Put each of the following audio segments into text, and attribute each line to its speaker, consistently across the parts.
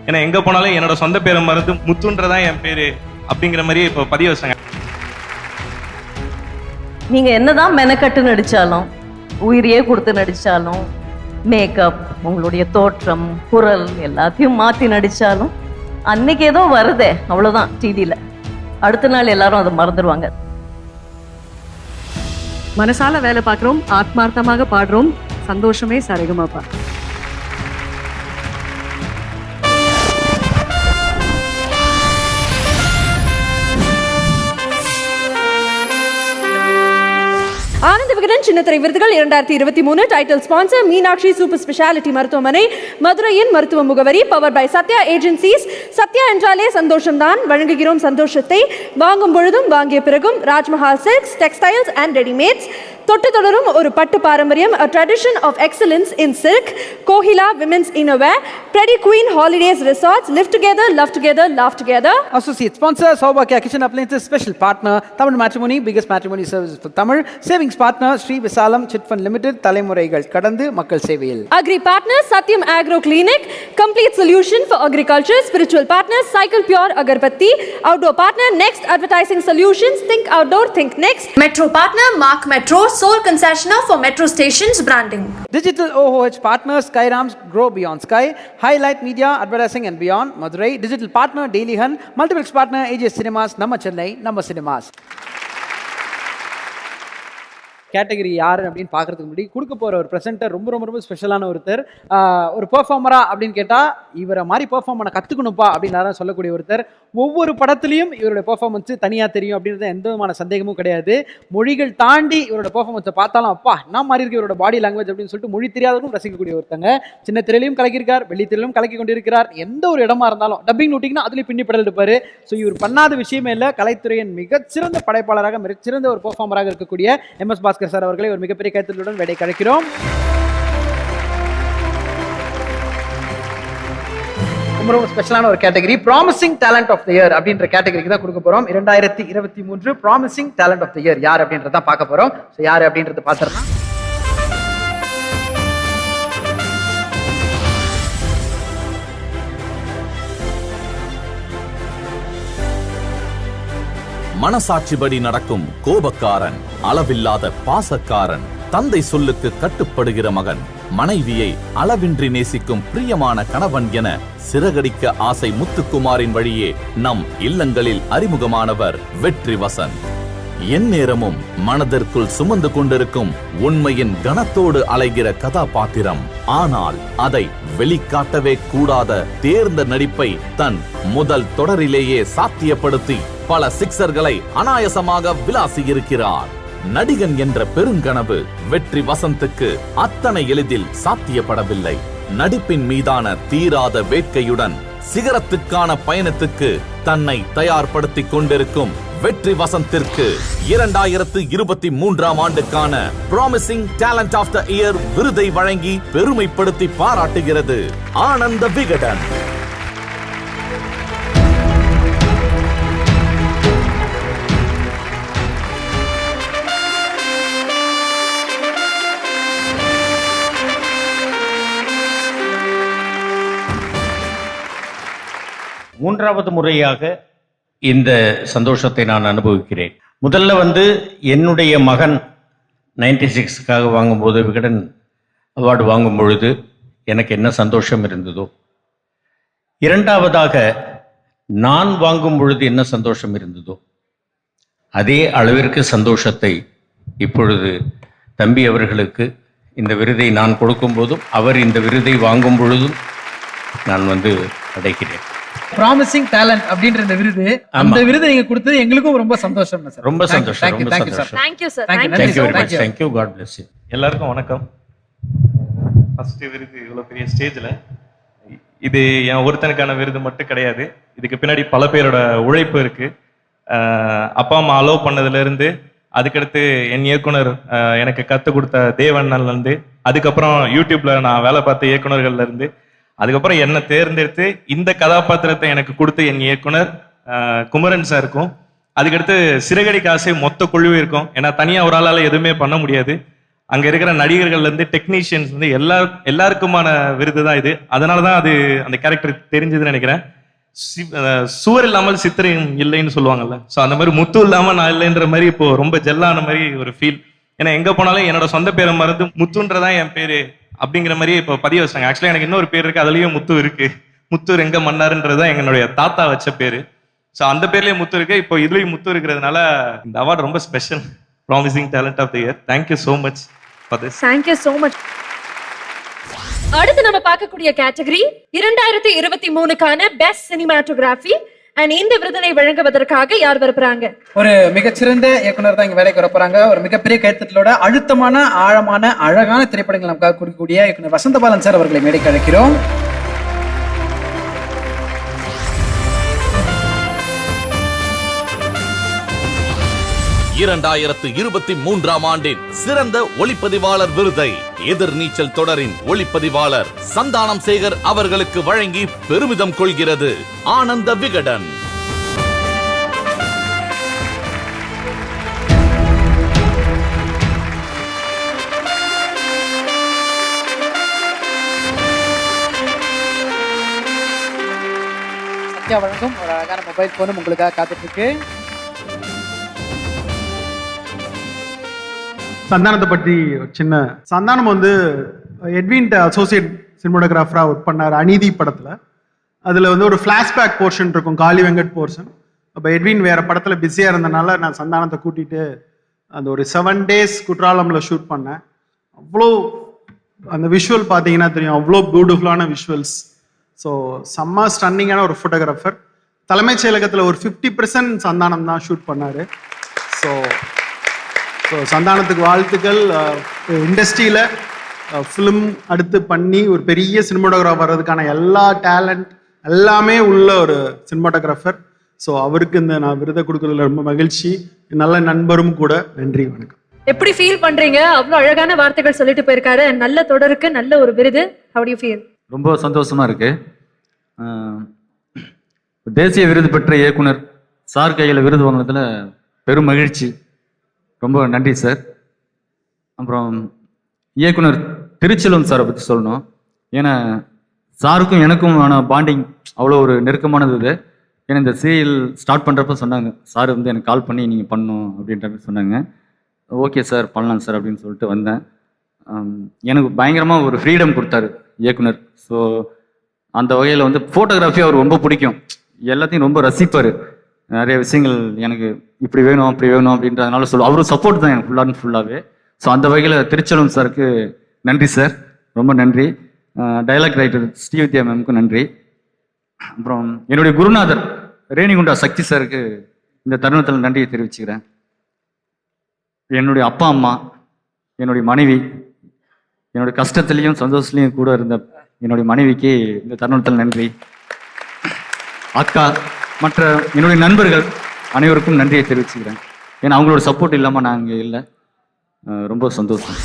Speaker 1: ஏன்னா எங்க போனாலும் என்னோட சொந்த பேரை மறந்து முத்துன்றதான் என் பேரு அப்படிங்கிற மாதிரி இப்போ பதிய வச்சாங்க.
Speaker 2: நீங்க என்னதான் மெனக்கட்டு நடிச்சாலும், உயிரையே கொடுத்து நடிச்சாலும், மேக்கப், உங்களுடைய தோற்றம், குரல் எல்லாத்தையும் மாத்தி நடிச்சாலும் அன்னைக்கு ஏதோ வருதே அவ்வளவுதான் டிவியில. அடுத்த நாள் எல்லாரும் அதை மறந்துடுவாங்க.
Speaker 3: மனசால வேலை பார்க்கிறோம், ஆத்மார்த்தமாக பாடுறோம். சந்தோஷமே சரிகமாப்பா.
Speaker 4: ஆனந்த விகடன் சின்னத்திரை விருதுகள் 2023 title sponsor Meenakshi super speciality மருத்துவமனை, மதுரையின் மருத்துவ முகவரி, power by Sathya agencies. Sathya என்றாலே சந்தோஷம்தான், வழங்குகிறோம் சந்தோஷத்தை. வாங்கும் பொழுதும் வாங்கிய பிறகும் Rajmahal silks, textiles and readymades. தொட்டு தொடரும் ஒரு பட்டு பாரம்பரியம், a tradition of excellence in silk. Kohila women's innerwear, Pretty Queen Holidays Resorts, live together, love together, laugh together.
Speaker 5: Associate sponsor Saubhagya Kitchen Appliances, special partner Tamil Matrimony, biggest matrimony services for Tamil. Savings partner Sri Visalam Chit Fund Limited, தலைமுறைகள் கடந்து மக்கள் சேவையில்.
Speaker 4: Agri partner Satyam Agro Clinic, complete solution for agriculture. Spiritual partner Cycle Pure Agarbatti. Outdoor partner Next Advertising Solutions, think outdoor, think next. Metro partner Mark Metro, sole concessionaire for metro stations branding.
Speaker 5: Digital OOH partner Skyrams, Grow Beyond Sky. Highlight Media, Advertising and Beyond, Madurai. Digital partner Daily Hun. Multiplex partner AJ Cinemas, நம்ம சென்னை, நம்ம cinemas. Category யார் அப்படின்னு பார்க்கறதுக்கு முன்னாடி கொடுக்க போகிற ஒரு presenter ரொம்ப ரொம்ப ரொம்ப ஸ்பெஷலான ஒருத்தர். ஒரு பெர்ஃபார்மரா அப்படின்னு கேட்டால் இவரை மாதிரி பெர்ஃபார்ம் பண்ண கற்றுக்கணும்ப்பா அப்படின்னு சொல்லக்கூடிய ஒருத்தர். ஒவ்வொரு படத்துலையும் இவருடைய பெர்ஃபார்மன்ஸு தனியாக தெரியும் அப்படின்றது எந்த விதமான சந்தேகமும் கிடையாது. மொழிகள் தாண்டி இவரோட பெர்ஃபார்மன்ஸை பார்த்தாலும் அப்பா என்ன மாதிரி இருக்கு இவரோட பாடி லாங்குவேஜ் அப்படின்னு சொல்லிட்டு மொழி தெரியாதவரும் ரசிக்கக்கூடிய ஒருத்தங்க. சின்ன திரையிலையும் கலக்கியிருக்கார், வெள்ளி திரையிலும் கலக்கி கொண்டிருக்கிறார். எந்த ஒரு இடமா இருந்தாலும் டப்பிங் நோட்டிங்கன்னா அதுலேயும் பின்னி படல் இருப்பார். ஸோ இவர் பண்ணாத விஷயமே இல்லை. கலைத்துறையின் மிகச்சிறந்த படைப்பாளராக, மிகச்சிறந்த ஒரு பெர்ஃபார்மராக இருக்கக்கூடிய MS பாஸ்கர் சார் அவர்களை ஒரு மிகப்பெரிய கைத்தட்டலுடன் வேடை கலைக்கிறோம். ரொம்ப ஸ்பெஷலான ஒரு category promising talent of the year அப்படின்ற கேட்டகரிக்கு தான் கொடுக்க போறோம். 2023 promising talent of the year யார் அப்படின்றத பார்க்க போறோம். ஸோ யார் அப்படின்றத பார்த்துடலாம்.
Speaker 6: மனசாட்சிபடி நடக்கும் கோபக்காரன், அளவில்லாத பாசக்காரன், தந்தை சொல்லுக்கு கட்டுப்படுகிற மகன், மனைவியை அளவின்றி நேசிக்கும் பிரியமான கணவன் என சிறகடிக்க ஆசை முத்துக்குமாரின் வழியே நம் இல்லங்களில் அறிமுகமானவர் வெற்றி வசந்த். எந்நேரமும் மனதிற்குள் சுமந்து கொண்டிருக்கும் உண்மையின் கனத்தோடு அலைகிற கதாபாத்திரம். ஆனால் அதை வெளிக்காட்டவே கூடாத தேர்ந்த நடிப்பை தன் முதல் தொடரிலேயே சாத்தியப்படுத்தி பல சிக்சர்களை அனாயசமாக விளாசியிருக்கிறார். நடிகன் என்ற பெருங்கனவு வெற்றி வசந்துக்கு அத்தனை எளிதில் சாத்தியப்படவில்லை. நடிப்பின் மீதான தீராத வேட்கையுடன் சிகரத்துக்கான பயணத்துக்கு தன்னை தயார்படுத்திக் கொண்டிருக்கும் வெற்றி வசந்திற்கு 2023ஆம் ஆண்டுக்கான promising talent of the year விருதை வழங்கி பெருமைப்படுத்தி பாராட்டுகிறது ஆனந்த விகடன்.
Speaker 7: மூன்றாவது முறையாக இந்த சந்தோஷத்தை நான் அனுபவிக்கிறேன். முதல்ல என்னுடைய மகன் 96க்காக வாங்கும்போது, விகடன் அவார்டு வாங்கும் பொழுது எனக்கு என்ன சந்தோஷம் இருந்ததோ, இரண்டாவதாக நான் வாங்கும் பொழுது என்ன சந்தோஷம் இருந்ததோ அதே அளவிற்கு சந்தோஷத்தை இப்பொழுது தம்பி அவர்களுக்கு இந்த விருதை நான் கொடுக்கும் போதும் அவர் இந்த விருதை வாங்கும் பொழுதும் நான் அடைக்கிறேன்.
Speaker 5: ப்ராமிசிங் டேலண்ட் அப்படின்ற இந்த விருது, அந்த விருது நீங்க கொடுத்தது எங்களுக்கும் ரொம்ப சந்தோஷம் சார்.
Speaker 7: ரொம்ப சந்தோஷம். ரொம்ப சந்தோஷம்.
Speaker 4: Thank you sir.
Speaker 7: Thank you very much. Thank you. God bless you.
Speaker 1: எல்லாருக்கும் வணக்கம். ஃபர்ஸ்ட் விருது இவ்வளவு பெரிய ஸ்டேஜ்ல, இது என் ஒருத்தனுக்கான விருது மட்டும் கிடையாது. இதுக்கு பின்னாடி பல பேரோட உழைப்பு இருக்கு. அப்பா அம்மா அலோவ் பண்ணதுல இருந்து, அதுக்கடுத்து என் இயக்குனர் எனக்கு கற்றுக் கொடுத்த தேவண்ணன்ல இருந்து, அதுக்கப்புறம் யூடியூப்ல நான் வேலை பார்த்த இயக்குனர்கள்ல இருந்து, அதுக்கப்புறம் என்னை தேர்ந்தெடுத்து இந்த கதாபாத்திரத்தை எனக்கு கொடுத்த என் இயக்குனர் குமரன் சார் இருக்கும். அதுக்கடுத்து சிறகடி காசை மொத்த குழுவே இருக்கும். ஏன்னா தனியா ஒரு ஆளால எதுவுமே பண்ண முடியாது. அங்க இருக்கிற நடிகர்கள்ல இருந்து டெக்னீஷியன்ஸ் வந்து எல்லாருக்குமான விருது தான் இது. அதனாலதான் அது அந்த கேரக்டர் தெரிஞ்சதுன்னு நினைக்கிறேன். சுவர் இல்லாமல் சித்திரம் இல்லைன்னு சொல்லுவாங்கல்ல, ஸோ அந்த மாதிரி முத்து இல்லாம நான் இல்லைன்ற மாதிரி இப்போ ரொம்ப ஜெல்லான மாதிரி ஒரு ஃபீல். ஏன்னா எங்க போனாலும் என்னோட சொந்த பேரை மறந்து முத்துன்றதான் என் பேரு அப்படிங்கிற மாதிரி இப்போ பதிவு வச்சாங்க. ஆக்சுவலா எனக்கு இன்னொரு பேர் இருக்கு, அதுலயும் முத்து இருக்கு. முத்து எங்க மன்னாருன்றதுதான் என்னுடைய தாத்தா வச்ச பேரு. ஸோ அந்த பேர்லயே முத்து இருக்கு, இப்போ இதுலயும் முத்து இருக்கிறதுனால இந்த அவார்டு ரொம்ப special. Promising talent of the year. Thank you so much for this.
Speaker 4: Thank you so much. அடுத்து நம்ம பார்க்கக்கூடிய கேட்டகரி 2023க்கான பெஸ்ட் சினிமாட்டோகிராஃபி. அண்ட் இந்த விருதினை வழங்குவதற்காக யார் வரப்போறாங்க?
Speaker 5: ஒரு மிகச்சிறந்த இயக்குனர் தான் இங்க வேலைக்கு வரப்போறாங்க. ஒரு மிகப்பெரிய கைத்தட்டலோட அழுத்தமான ஆழமான அழகான திரைப்படங்கள் நமக்காக கொடுக்கக்கூடிய இயக்குனர் வசந்தபாலன் சார் அவர்களை மேடைக்கு அழைக்கிறோம்.
Speaker 6: இரண்டாயிரத்து 23ஆம் ஆண்டின் சிறந்த ஒளிப்பதிவாளர் விருதை எதிர்நீச்சல் தொடரின் ஒளிப்பதிவாளர் சந்தானம் சேகர் அவர்களுக்கு வழங்கி பெருமிதம் கொள்கிறது ஆனந்த விகடன்.
Speaker 5: சத்யா வழங்கும் ஒரு அழகான மொபைல் போனும் உங்களுக்காக காத்துட்டு இருக்கு.
Speaker 8: சந்தானத்தை பற்றி ஒரு சின்ன சந்தானம் வந்து எட்வின் அசோசியேட் சினிமோட்டோகிராஃபராக ஒர்க் பண்ணார் அநீதி படத்தில். அதில் வந்து ஒரு ஃப்ளாஷ்பேக் போர்ஷன் இருக்கும், காளி வெங்கட் போர்ஷன். அப்போ எட்வின் வேறு படத்தில் பிஸியாக இருந்தனால நான் சந்தானத்தை கூட்டிகிட்டு அந்த ஒரு 7 days குற்றாலமில் ஷூட் பண்ணேன். அவ்வளோ அந்த விஷுவல் பார்த்தீங்கன்னா தெரியும், அவ்வளோ பியூட்டிஃபுல்லான விஷுவல்ஸ். ஸோ செம்ம ஸ்டன்னிங்கான ஒரு ஃபோட்டோகிராஃபர். தலைமைச் செயலகத்தில் ஒரு 50% சந்தானம் தான் ஷூட் பண்ணார். ஸோ சந்தானத்துக்கு வாழ்த்துக்கள். இண்டஸ்ட்ரியில் ஃபிலிம் அடுத்து பண்ணி ஒரு பெரிய சினிமாட்டோகிராஃபர் வர்றதுக்கான எல்லா டேலண்ட் எல்லாமே உள்ள ஒரு சினிமாட்டோகிராஃபர். ஸோ அவருக்கு இந்த நான் விருதை கொடுக்கறதுல ரொம்ப மகிழ்ச்சி. நல்ல நண்பரும் கூட. நன்றி, வணக்கம்.
Speaker 4: எப்படி ஃபீல் பண்றீங்க? அவ்வளவு அழகான வார்த்தைகள் சொல்லிட்டு போயிருக்காரு. நல்ல தொடருக்கு நல்ல ஒரு விருது. How do you feel?
Speaker 9: ரொம்ப சந்தோஷமா இருக்கு. தேசிய விருது பெற்ற இயக்குனர் சார் கையில் விருது வாங்கினதுல பெரும் மகிழ்ச்சி. ரொம்ப நன்றி சார். அப்புறம் இயக்குனர் திருச்செல்வம் சாரை பற்றி சொல்லணும். ஏன்னா சாருக்கும் எனக்கும் ஆன பாண்டிங் அவ்வளோ ஒரு நெருக்கமானது இது. ஏன்னா இந்த சீரியல் ஸ்டார்ட் பண்ணுறப்ப சொன்னாங்க, சார் வந்து எனக்கு கால் பண்ணி நீங்கள் பண்ணணும் அப்படின்ற மாதிரி சொன்னாங்க. ஓகே சார் பண்ணலாம் சார் அப்படின்னு சொல்லிட்டு வந்தேன். எனக்கு பயங்கரமாக ஒரு ஃப்ரீடம் கொடுத்தாரு இயக்குனர். ஸோ அந்த வகையில் வந்து ஃபோட்டோகிராஃபி அவர் ரொம்ப பிடிக்கும், எல்லாத்தையும் ரொம்ப ரசிப்பார். நிறைய விஷயங்கள் எனக்கு இப்படி வேணும் அப்படி வேணும் அப்படின்றதுனால அவரும் சப்போர்ட் தான் எனக்கு ஃபுல்லாக ஃபுல்லாகவே. ஸோ அந்த வகையில் திருச்செல்வம் சாருக்கு நன்றி சார், ரொம்ப நன்றி. டைலாக் ரைட்டர் ஸ்ரீவித்யா மேமுக்கும் நன்றி. அப்புறம் என்னுடைய குருநாதர் ரேணிகுண்டா சக்தி சாருக்கு இந்த தருணத்தில் நன்றியை தெரிவிச்சுக்கிறேன். என்னுடைய அப்பா அம்மா, என்னுடைய மனைவி, என்னுடைய கஷ்டத்துலேயும் சந்தோஷத்துலேயும் கூட இருந்த என்னுடைய மனைவிக்கு இந்த தருணத்தில் நன்றி. அக்கா, மற்ற என்னுடைய நண்பர்கள் அனைவருக்கும் நன்றியை தெரிவிச்சுக்கிறேன். ஏன்னா அவங்களோட சப்போர்ட் இல்லாமல் நான் இங்கே இல்லை. ரொம்ப சந்தோஷம்.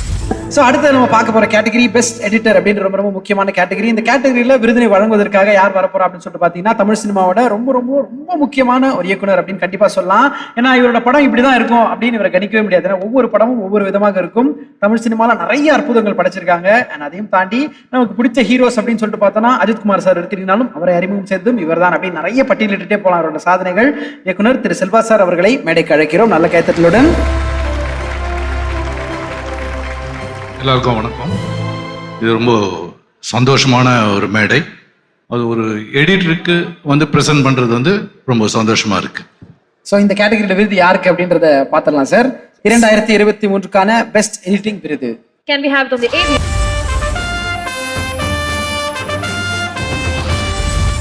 Speaker 5: ஸோ அடுத்து நம்ம பார்க்க போற கேட்டகரி பெஸ்ட் எடிட்டர் அப்படின்ற ரொம்ப ரொம்ப முக்கியமான கேட்டகரி. இந்த கேட்டகரியில விருதினை வழங்குவதற்காக யார் வரப்போறா அப்படின்னு சொல்லிட்டு பார்த்தீங்கன்னா தமிழ் சினிமாவோட ரொம்ப ரொம்ப ரொம்ப முக்கியமான ஒரு இயக்குனர் அப்படின்னு கண்டிப்பா சொல்லலாம். ஏன்னா இவரோட படம் இப்படிதான் இருக்கும் அப்படின்னு இவரை கணிக்கவே முடியாது. ஏன்னா ஒவ்வொரு படமும் ஒவ்வொரு விதமாக இருக்கும். தமிழ் சினிமாவில் நிறைய அற்புதங்கள் படைச்சிருக்காங்க. அண்ட் அதையும் தாண்டி நமக்கு பிடிச்ச ஹீரோஸ் அப்படின்னு சொல்லிட்டு பார்த்தோம்னா அஜித்குமார் சார் எடுத்துக்கிட்டாலும் அவரை அறிமுகம் செய்தும் இவர் தான் அப்படின்னு நிறைய பட்டியலிட்டுட்டே போலாம் அவரோட சாதனைகள். இயக்குனர் திரு செல்வா சார் அவர்களை மேடைக்கு அழைக்கிறோம் நல்ல கைத்தட்டலுடன்.
Speaker 10: எல்லாருக்கும் வணக்கம். இது ரொம்ப சந்தோஷமான ஒரு மேடை. அது ஒரு எடிட்டருக்கு வந்து ப்ரெசென்ட் பண்ணுறது வந்து ரொம்ப சந்தோஷமா இருக்கு.
Speaker 5: ஸோ இந்த கேட்டகரியில் விருது யாருக்கு அப்படின்றத பார்த்துடலாம் சார். 2023க்கான பெஸ்ட் எடிட்டிங் விருது.
Speaker 4: Can we have it on the AV?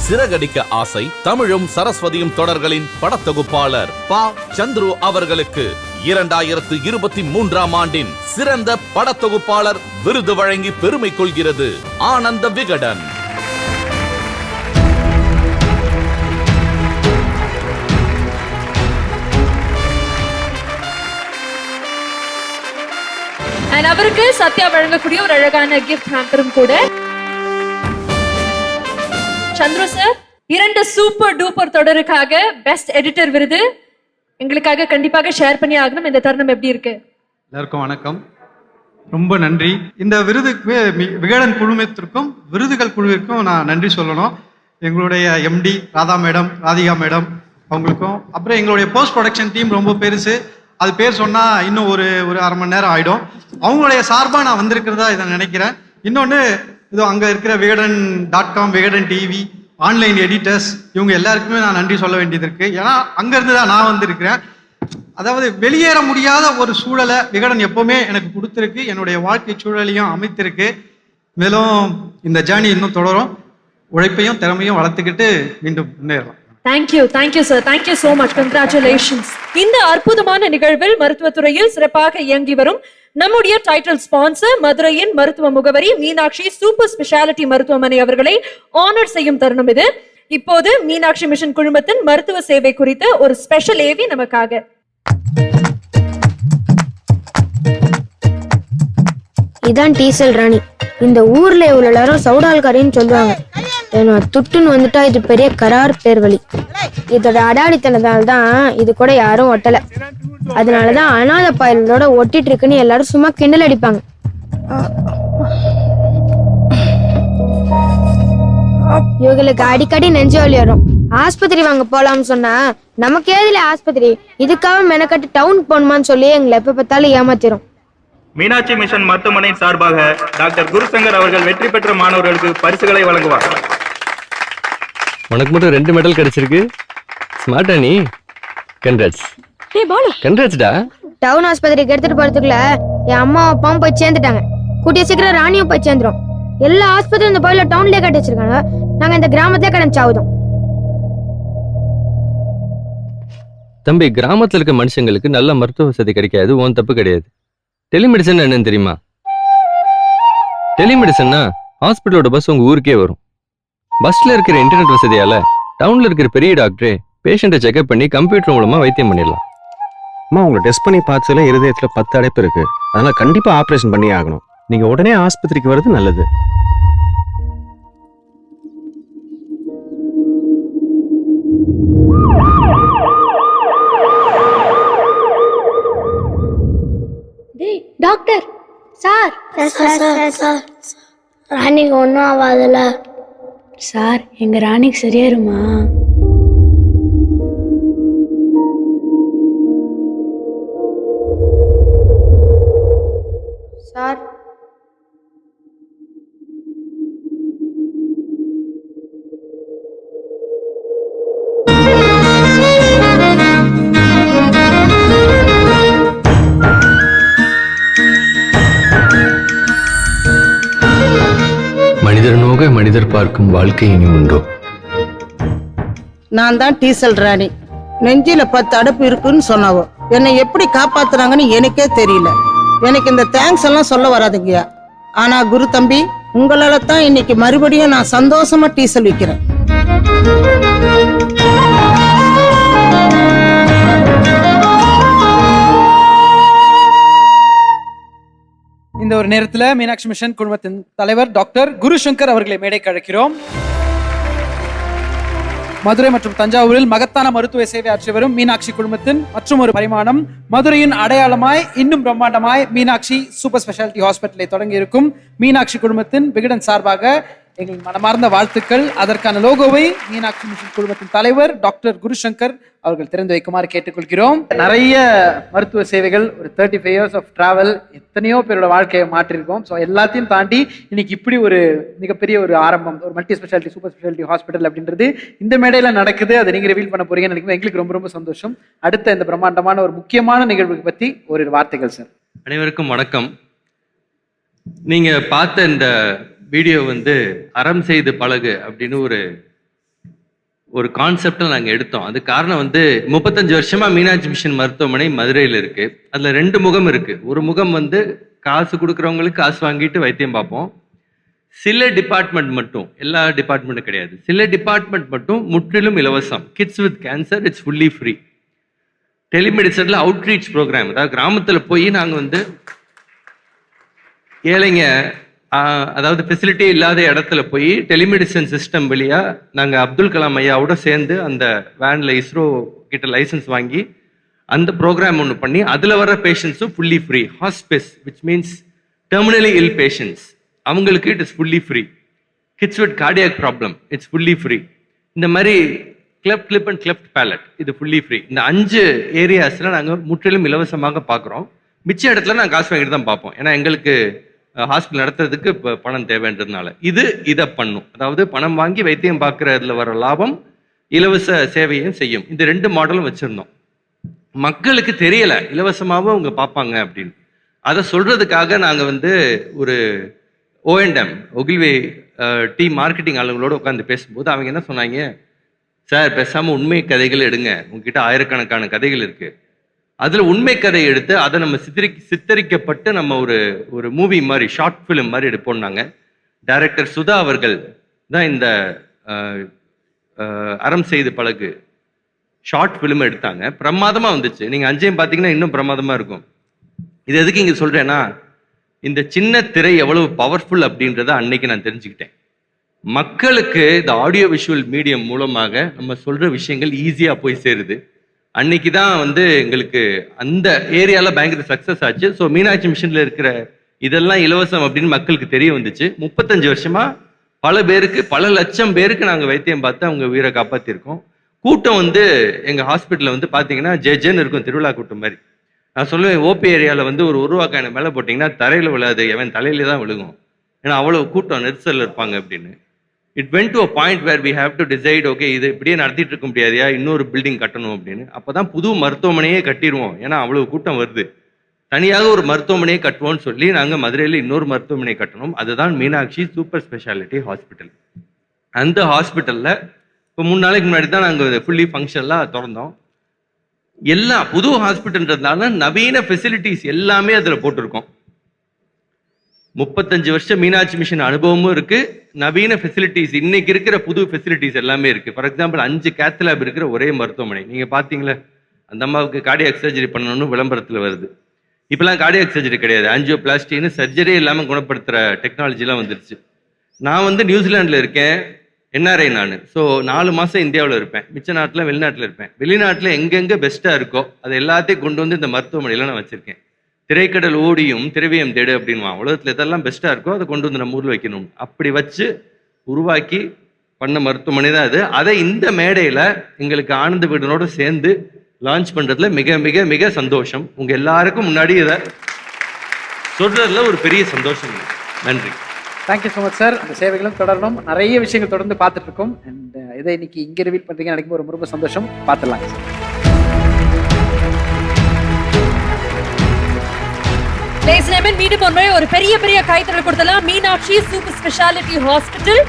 Speaker 6: Siragadikka ஆசை தமிழும் சரஸ்வதியும் தொடர்களின் படத்தொகுப்பாளர் பா சந்துரு அவர்களுக்கு 2023ஆம் ஆண்டின் சிறந்த படத்தொகுப்பாளர் விருது வழங்கி பெருமை கொள்கிறது ஆனந்த விகடன்.
Speaker 4: அவருக்கு சத்யா வழங்கக்கூடிய ஒரு அழகான கிஃப்ட் ஹேம்பரும் கூட. சந்துரு சார், 2 சூப்பர் டூப்பர் தொடருக்காக பெஸ்ட் எடிட்டர் விருது எங்களுக்காக கண்டிப்பாக ஷேர் பண்ணி ஆகணும். இந்த தருணம் எப்படி இருக்கு?
Speaker 8: எல்லாருக்கும் வணக்கம். ரொம்ப நன்றி. இந்த விருதுக்கு விகடன் குழுமத்திற்கும் விருதுகள் குழுவிற்கும் நான் நன்றி சொல்லணும். எங்களுடைய எம்டி ராதிகா மேடம் அவங்களுக்கும், அப்புறம் எங்களுடைய போஸ்ட் ப்ரொடக்ஷன் டீம் ரொம்ப பெருசு. அது பேர் சொன்னால் இன்னும் ஒரு அரை மணி நேரம் ஆகிடும். அவங்களுடைய சார்பாக நான் வந்திருக்கிறதா இதை நினைக்கிறேன். இன்னொன்று இதோ அங்கே இருக்கிற விகடன்.com, விகடன் டிவி, ஆன்லைன் எடிட்டர்ஸ், இவங்க எல்லாருக்குமே நான் நன்றி சொல்ல வேண்டியது இருக்குது. ஏன்னா அங்கேருந்து தான் நான் வந்திருக்கிறேன். அதாவது வெளியேற முடியாத ஒரு சூழலை விகடன் எப்போவுமே எனக்கு கொடுத்துருக்கு, என்னுடைய வாழ்க்கை சூழலையும் அமைத்திருக்கு. மேலும் இந்த ஜேர்னி இன்னும் தொடரும். உழைப்பையும் திறமையும் வளர்த்துக்கிட்டு மீண்டும் முன்னேறலாம்.
Speaker 4: Thank you sir, thank you so much, congratulations. இந்த அற்புதமான நிகழ்வில் மருத்துவத்துறையில் சிறப்பாக இயங்கி வரும் நம்முடைய டைட்டில் ஸ்பான்சர் மதுரையின் மருத்துவ முகவரி மீனாட்சி சூப்பர் ஸ்பெஷாலிட்டி மருத்துவமனை அவர்களை ஆனர் செய்யும் தருணம் இது. இப்போது மீனாட்சி மிஷன் குழுமத்தின் மருத்துவ சேவை குறித்த ஒரு ஸ்பெஷல் ஏவி நமக்காக.
Speaker 11: இதான் டீசல் ராணி. இந்த ஊர்ல இவ்வளவு எல்லாரும் சவுடால்காரின்னு சொல்லுவாங்க. ஏன்னா துட்டுன்னு வந்துட்டா இது பெரிய கரார் பேர் வழி. இதோட அடாடித்தனதால தான் இது கூட யாரும் ஒட்டல. அதனாலதான் அனாத பயலோட ஒட்டிட்டு இருக்குன்னு எல்லாரும் சும்மா கிண்டல் அடிப்பாங்க. இவங்களுக்கு அடிக்கடி நெஞ்சு வலி வரும். ஆஸ்பத்திரி வாங்க போலாம்னு சொன்னா நமக்கு ஏதுல ஆஸ்பத்திரி, இதுக்காக மெனக்கட்டு டவுனுக்கு போகணுமான்னு சொல்லி எங்களை எப்ப பார்த்தாலும் ஏமாத்திரும்.
Speaker 1: மீனாட்சி மிஷன் மருத்துவமனை சார்பாக டாக்டர் குருசங்கர் அவர்கள் வெற்றி பெற்ற மாணவர்களுக்கு பரிசுகளை வழங்குவார்.
Speaker 12: உனக்கு மட்டும் 2 மெடல் கிடைச்சிருக்கு. ஸ்மார்ட்டா நீ. கன்கிராட்ஸ். கன்கிராட்ஸ்டா.
Speaker 11: டவுன் ஆஸ்பத்திரிக்கு எடுத்துட்டு போறதுக்குள்ள என் அம்மா அப்பாவும் போய் சேர்ந்துட்டாங்க. கூட்டிய சீக்கிரம் ராணியும் போய் சேர்ந்துரும். எல்லா ஆஸ்பத்திரியும் இந்த கோயில டவுன்லயே கட்டி வச்சிருக்காங்க. நாங்க இந்த கிராமத்திலே கிடைச்சாவுதோம்.
Speaker 12: தம்பி, கிராமத்துல இருக்க மனுஷங்களுக்கு நல்ல மருத்துவ வசதி கிடைக்காது, உன் தப்பு கிடையாது. டெலிமெடிசன் என்னன்னு தெரியுமா? டெலிமெடிசன்னா ஹாஸ்பிட்டலோட பஸ் உங்க ஊருக்கே வரும். பஸ்ல இருக்கிற இன்டர்நெட் வசதியால டவுன்ல இருக்கிற பெரிய டாக்டரே பேஷண்ட்டை செக்அப் பண்ணி கம்ப்யூட்டர் மூலமா வைத்தியம் பண்ணிடலாம்.
Speaker 13: அம்மா, உங்களை டெஸ்ட் பண்ணி பார்த்ததுல இருதயத்துல 10 அடைப்பு இருக்கு. அதனால கண்டிப்பா ஆபரேஷன் பண்ணி ஆகணும். நீங்க உடனே ஆஸ்பத்திரிக்கு வர்றது நல்லது.
Speaker 11: டாக்டர் சார், ராணிக்கு ஒன்றும் ஆகாதுல்ல சார்? எங்க ராணிக்கு சரியாயிருமா சார்?
Speaker 12: மனிதர் நோக மனிதர் பார்க்கும் வாழ்க்கை இனி உண்டோ?
Speaker 14: நான் தான் டீசல் ராணி. நெஞ்சில 10 அடைப்பு இருக்குன்னு சொன்னாவோ. என்னை எப்படி காப்பாத்துறாங்கன்னு எனக்கே தெரியல. எனக்கு இந்த தேங்க்ஸ் எல்லாம் சொல்ல வராதுங்கய்யா. ஆனா குரு தம்பி, உங்களால தான் இன்னைக்கு மறுபடியும் நான் சந்தோஷமா டீசல் விற்கிறேன்.
Speaker 5: இந்த ஒரு நேரத்துல மீனாட்சி மிஷன் குழுமத்தின் தலைவர் டாக்டர் குருசங்கர் அவர்களை மேடைக்கு அழைக்கிறோம். மதுரை மற்றும் தஞ்சாவூரில் மகத்தான மருத்துவ சேவை ஆற்றி வரும் மீனாட்சி குழுமத்தின் மற்றும் ஒரு பரிமாணம், மதுரையின் அடையாளமாய் இன்னும் பிரம்மாண்டமாய் மீனாட்சி சூப்பர் ஸ்பெஷாலிட்டி ஹாஸ்பிட்டலை தொடங்கி இருக்கும் மீனாட்சி குழுமத்தின் விகடன் சார்பாக எங்களின் மனமார்ந்த வாழ்த்துக்கள். அதற்கான லோகோவை மீனாட்சி மிஷன் குழுமத்தின் தலைவர் டாக்டர் குருசங்கர் அவர்கள் திறந்து வைக்குமாறு கேட்டுக்கொள்கிறோம். நிறைய மருத்துவ சேவைகள், ஒரு 35 years ஆஃப் டிராவல், எத்தனையோ பேரோட வாழ்க்கையை மாற்றிருக்கோம். ஸோ எல்லாத்தையும் தாண்டி இன்னைக்கு இப்படி ஒரு மிகப்பெரிய ஒரு ஆரம்பம், ஒரு multi speciality super speciality hospital அப்படின்றது இந்த மேடையில் நடக்குது. அதை நீங்கள் ரிவீல் பண்ண போறீங்கன்னு நினைக்கும் எங்களுக்கு ரொம்ப ரொம்ப சந்தோஷம். அடுத்த இந்த பிரம்மாண்டமான ஒரு முக்கியமான நிகழ்வுக்கு பற்றி ஒரு வார்த்தைகள் சார்.
Speaker 12: அனைவருக்கும் வணக்கம். நீங்க பார்த்த இந்த வீடியோ அறம் செய்து பழகு அப்படின்னு ஒரு கான்செப்டை நாங்கள் எடுத்தோம். அது காரணம் 35 வருஷமா மீனாட்சி மிஷன் மருத்துவமனை மதுரையில் இருக்கு. அதுல 2 முகம் இருக்கு. ஒரு முகம் காசு கொடுக்குறவங்களுக்கு காசு வாங்கிட்டு வைத்தியம் பார்ப்போம். சில டிபார்ட்மெண்ட் மட்டும், எல்லா டிபார்ட்மெண்ட்டும் கிடையாது, சில டிபார்ட்மெண்ட் மட்டும் முற்றிலும் இலவசம். Kids with cancer, it's fully free. டெலிமெடிசன்ல அவுட்ரீச் ப்ரோக்ராம், அதாவது கிராமத்தில் போய் நாங்கள் ஏழைங்க, அதாவது ஃபெசிலிட்டி இல்லாத இடத்துல போய் டெலிமெடிசன் சிஸ்டம் வழியா நாங்கள் அப்துல் கலாம் ஐயாவோட சேர்ந்து அந்த வேன்ல இஸ்ரோ கிட்ட லைசன்ஸ் வாங்கி அந்த ப்ரோக்ராம் ஒன்று பண்ணி அதில் வர பேஷண்ட்ஸும் fully free. Hospice, which means terminally ill patients அவங்களுக்கு it is fully free. Kids with cardiac problem it's fully free. இந்த மாதிரி cleft lip and cleft palate இது ஃபுல்லி ஃப்ரீ. இந்த 5 ஏரியாஸில் நாங்கள் முற்றிலும் இலவசமாக பார்க்குறோம். மிச்ச இடத்துல நாங்கள் காசு வாங்கிட்டு தான் பார்ப்போம். ஏன்னா எங்களுக்கு ஹாஸ்பிட்டல் நடத்துறதுக்கு இப்போ பணம் தேவைன்றதுனால இதை பண்ணும். அதாவது பணம் வாங்கி வைத்தியம் பார்க்குறதுல வர லாபம் இலவச சேவையும் செய்யும். இந்த 2 மாடலும் வச்சுருந்தோம். மக்களுக்கு தெரியலை இலவசமாகவும் அவங்க பார்ப்பாங்க அப்படின்னு. அதை சொல்கிறதுக்காக நாங்கள் வந்து ஒரு O&M ஒகில்வே டீம் மார்க்கெட்டிங் ஆளுங்களோட உட்காந்து பேசும்போது அவங்க என்ன சொன்னாங்க, சார் பேசாமல் உண்மை கதைகள் எடுங்க, உங்ககிட்ட ஆயிரக்கணக்கான கதைகள் இருக்குது, அதில் உண்மை கதை எடுத்து அதை நம்ம சித்தரிக்கப்பட்டு நம்ம ஒரு மூவி மாதிரி ஷார்ட் ஃபிலிம் மாதிரி எடுப்போம்னாங்க. டைரக்டர் சுதா அவர்கள் தான் இந்த அறம் செய்து பழகு ஷார்ட் ஃபிலிம் எடுத்தாங்க. பிரமாதமாக வந்துச்சு. நீங்கள் 5ஐயும் பார்த்தீங்கன்னா இன்னும் பிரமாதமாக இருக்கும். இது எதுக்கு இங்கே சொல்கிறேன்னா, இந்த சின்ன திரை எவ்வளவு பவர்ஃபுல் அப்படின்றத அன்னைக்கு நான் தெரிஞ்சுக்கிட்டேன். மக்களுக்கு இந்த ஆடியோ விஷுவல் மீடியம் மூலமாக நம்ம சொல்கிற விஷயங்கள் ஈஸியாக போய் சேருது. அன்னைக்கு தான் வந்து எங்களுக்கு அந்த ஏரியாவில் பயங்கர சக்ஸஸ் ஆச்சு. ஸோ மீனாட்சி மிஷனில் இருக்கிற இதெல்லாம் இலவசம் அப்படின்னு மக்களுக்கு தெரிய வந்துச்சு. 35 வருஷமா பல பேருக்கு, பல லட்சம் பேருக்கு நாங்கள் வைத்தியம் பார்த்து அவங்க உயிரை காப்பாற்றிருக்கோம். கூட்டம் வந்து எங்கள் ஹாஸ்பிட்டலில் வந்து பார்த்தீங்கன்னா ஜேன்னு இருக்கும், திருவிழா கூட்டம் மாதிரி. நான் சொல்லுவேன், ஓபி ஏரியாவில் வந்து ஒரு ரூபாய்க்கான மேலே போட்டிங்கன்னா தரையில் விழாது, எவன் தலையில தான் விழுகும், ஏன்னா அவ்வளோ கூட்டம் நெரிசல் இருப்பாங்க அப்படின்னு. It went to a point where we have to decide, okay இது இப்படியே நடத்திட்டு இருக்க முடியாதையா, இன்னொரு பில்டிங் கட்டணும் அப்படின்னு. அப்போ தான் புது மருத்துவமனையே கட்டிடுவோம், ஏன்னா அவ்வளோ கூட்டம் வருது. தனியாக ஒரு மருத்துவமனையை கட்டுவோம்னு சொல்லி நாங்கள் மதுரையில் இன்னொரு மருத்துவமனை கட்டணும். அதுதான் மீனாட்சி சூப்பர் ஸ்பெஷாலிட்டி ஹாஸ்பிட்டல். அந்த ஹாஸ்பிட்டலில் இப்போ 3 நாளைக்கு முன்னாடி தான் நாங்கள் ஃபுல்லி ஃபங்க்ஷன்லாம் திறந்தோம். எல்லாம் புது ஹாஸ்பிட்டல்ன்றதுனால நவீன ஃபெசிலிட்டிஸ் எல்லாமே அதில் போட்டிருக்கோம். 35 வருஷம் மீனாட்சி மிஷன் அனுபவமும் இருக்கு, நவீன ஃபெசிலிட்டிஸ் இன்னைக்கு இருக்கிற புது ஃபெசிலிட்டிஸ் எல்லாமே இருக்கு. ஃபார் எக்ஸாம்பிள் 5 கேத் லேப் இருக்கிற ஒரே மருத்துவமனை. நீங்க பாத்தீங்களா, அந்த அம்மாவுக்கு கார்டியாக் சர்ஜரி பண்ணணும்னு விளம்பரத்தில் வருது. இப்பெல்லாம் கார்டியாக் சர்ஜரி கிடையாது, ஆஞ்சியோபிளாஸ்டின்னு சர்ஜரியே இல்லாமல் குணப்படுத்துகிற டெக்னாலஜிலாம் வந்துருச்சு. நான் வந்து நியூசிலாண்டில் இருக்கேன், என்ஆர்ஐ நான். ஸோ 4 மாதம் இந்தியாவில் இருப்பேன், மிச்ச நாட்டில் வெளிநாட்டில் இருப்பேன். வெளிநாட்டில் எங்கெங்கே பெஸ்ட்டாக இருக்கோ அது எல்லாத்தையும் கொண்டு வந்து இந்த மருத்துவமனையில் நான் வச்சுருக்கேன். திரைக்கடல் ஓடியும் திரவியம் தேடு அப்படின்வான். உலகத்தில் எதெல்லாம் பெஸ்ட்டாக இருக்கோ அதை கொண்டு வந்து நம்ம ஊரில் வைக்கணும். அப்படி வச்சு உருவாக்கி பண்ண மருத்துவமனை தான் அது. அதை இந்த மேடையில் எங்களுக்கு ஆனந்த வீடனோடு சேர்ந்து லான்ச் பண்ணுறதுல மிக மிக மிக சந்தோஷம். உங்கள் எல்லாருக்கும் முன்னாடி இதை சொல்கிறதுல ஒரு பெரிய சந்தோஷம். நன்றி.
Speaker 5: Thank you so much sir. அந்த சேவைகளும் தொடரணும். நிறைய விஷயங்கள் தொடர்ந்து பார்த்துட்டு இருக்கோம். அண்ட் இதை இன்னைக்கு இங்கே ரிவீல் பண்ணுறீங்கன்னு நினைக்கும் ரொம்ப ரொம்ப சந்தோஷம். பார்த்துடலாங்க சார்.
Speaker 4: மீண்டும் ஒன்று ஒரு பெரிய பெரிய கைத்தறல் கொடுத்தலாம். மீனாட்சி சூப்பர் ஸ்பெஷாலிட்டி ஹாஸ்பிட்டல்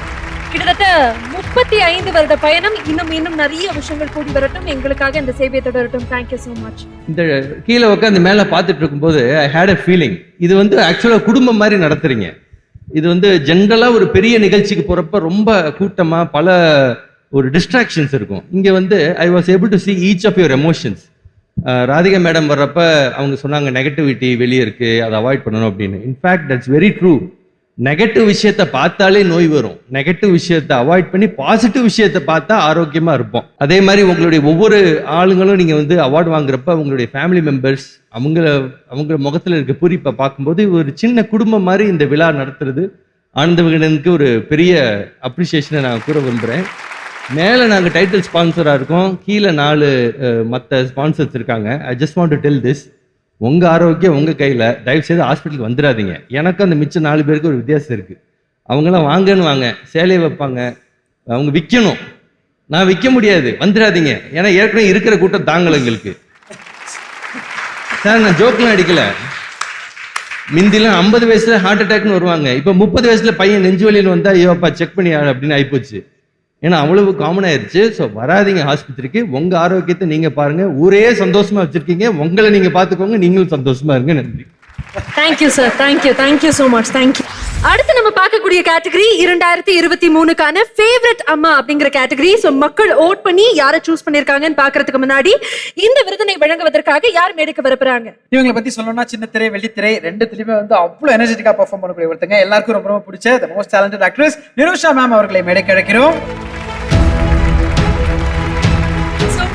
Speaker 4: கிட்டத்தட்ட 35 வருட பயணம். இன்னும் நிறைய விஷயங்கள் கூடி வரட்டும், எங்களுக்காக இந்த சேவையை தொடரட்டும். Thank you so much.
Speaker 12: இந்த கீழே உட்காந்து மேலே பார்த்துட்டு இருக்கும்போது ஐ ஹேட் அ ஃபீலிங், இது வந்து ஆக்சுவலாக குடும்பம் மாதிரி நடத்துறீங்க. இது வந்து ஜென்ரலாக ஒரு பெரிய நிகழ்ச்சிக்கு போகிறப்ப ரொம்ப கூட்டமாக பல ஒரு டிஸ்ட்ராக்ஷன்ஸ் இருக்கும். இங்கே வந்து I was able to see each of your emotions. Radhika madam வர்றப்ப அவங்க சொன்னாங்க நெகட்டிவிட்டி வெளியே இருக்கு, அதை அவாய்ட் பண்ணணும் அப்படின்னு. In fact that's very true. Negative விஷயத்தை பார்த்தாலே நோய் வரும். நெகட்டிவ் விஷயத்தை அவாய்ட் பண்ணி பாசிட்டிவ் விஷயத்தை பார்த்தா ஆரோக்கியமா இருப்போம். அதே மாதிரி உங்களுடைய ஒவ்வொரு ஆளுங்களும் நீங்க வந்து அவார்டு வாங்குறப்ப உங்களுடைய ஃபேமிலி மெம்பர்ஸ் அவங்க முகத்துல இருக்க பூரிப்பை பார்க்கும்போது ஒரு சின்ன குடும்பம் மாதிரி இந்த விழா நடத்துறது ஆனந்த விகடனுக்கு ஒரு பெரிய அப்ரிசியேஷனை நான் கூற விரும்புகிறேன். மேலே நாங்கள் டைட்டில் ஸ்பான்சராக இருக்கோம், கீழே 4 மற்ற ஸ்பான்சர்ஸ் இருக்காங்க. I just want to tell this, உங்கள் ஆரோக்கியம் உங்கள் கையில். தயவுசெய்து ஹாஸ்பிட்டலுக்கு வந்துடாதீங்க. எனக்கு அந்த மிச்சம் 4 பேருக்கு ஒரு வித்தியாசம் இருக்குது. அவங்களாம் வாங்கன்னு வாங்க, சேலையை வைப்பாங்க, அவங்க விற்கணும். நான் விற்க முடியாது, வந்துடாதீங்க. ஏன்னா ஏற்கனவே இருக்கிற கூட்டம் தாங்கலை எங்களுக்கு. சார் நான் ஜோக்கெலாம் அடிக்கலை. மிந்திலாம் 50 வயசுல ஹார்ட் அட்டாக்னு வருவாங்க, இப்போ 30 வயசுல பையன் நெஞ்சு வலின்னு வந்தால் ஐயோப்பா செக் பண்ணி அப்படின்னு ஆகிப்போச்சு. ஏன்னா அவ்வளவு காமன் ஆயிடுச்சு. ஸோ வராதிங்க ஆஸ்பத்திரிக்கு, உங்க ஆரோக்கியத்தை நீங்க பாருங்க. ஊரே சந்தோஷமா வச்சிருக்கீங்க, உங்களை நீங்க பார்த்துக்கோங்க, நீங்களும் சந்தோஷமா இருங்க. நன்றி.
Speaker 4: Thank you sir. Thank you so much. Thank you. அடுத்து நம்ம பார்க்கக்கூடிய கேட்டகரி 2023க்கான ஃபேவரட் அம்மா அப்படிங்கிற கேட்டகரி. ஸோ மக்கள் ஓட் பண்ணி யாரை சூஸ் பண்ணியிருக்காங்கன்னு பார்க்கறதுக்கு முன்னாடி இந்த விருதினை வழங்குவதற்காக யார் மேடைக்கு வரப்போறாங்க?
Speaker 5: இவங்களை பத்தி சொல்லணும்னா சின்ன திரை வெள்ளித்திரை ரெண்டுத்திலுமே வந்து அவ்வளோ எனர்ஜெட்டிக்கா பெர்ஃபார்ம் பண்ணக்கூடிய ஒருத்தங்க. எல்லாருக்கும் ரொம்ப ரொம்ப பிடிச்ச the most talented actress Nirosha ma'am அவர்களை மேடைக்கு அழைக்கிறோம்.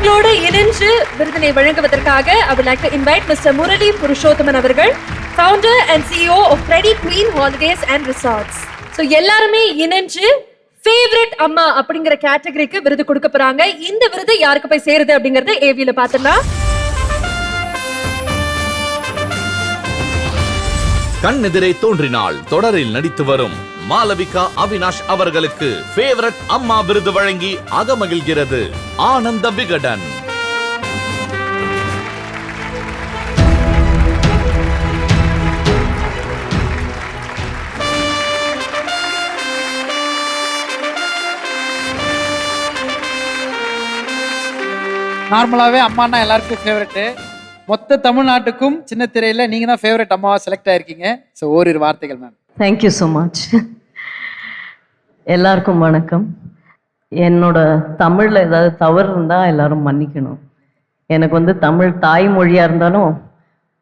Speaker 5: உங்களோடு இணைந்து விருதினை வழங்குவதற்காக I would like to invite Mr. Murali Purushothaman அவர்கள்.
Speaker 4: founder and CEO of Freddy Queen Holidays and Resorts. So எல்லாருமே இணைஞ்சு ஃபேவரட் அம்மா அப்படிங்கிற கேட்டகரிக்கு விருது கொடுக்க போறாங்க. இந்த விருது யாருக்கு போய் சேருது அப்படிங்கறத ஏவில பாத்துடலாம்.
Speaker 6: கண்ணெதிரே தோன்றினால் தொடரில் நடித்து வரும் மாளவிகா அவினாஷ் அவர்களுக்கு ஃபேவரட் அம்மா விருது வழங்கி அகமகிழ்கிறது ஆனந்த விகடன்.
Speaker 5: நார்மலாகவே அம்மானா எல்லாருக்கும் ஃபேவரெட்டு. மொத்த தமிழ்நாட்டுக்கும் சின்ன திரையில நீங்க தான் ஃபேவரட் அம்மாவா செலக்ட் ஆயிருக்கீங்க. ஸோ ஓரிரு வார்த்தைகள் மேம்.
Speaker 2: Thank you so much. எல்லாருக்கும் வணக்கம். என்னோட தமிழில் ஏதாவது தவறு இருந்தால் எல்லாரும் மன்னிக்கணும். எனக்கு தமிழ் தாய்மொழியாக இருந்தாலும்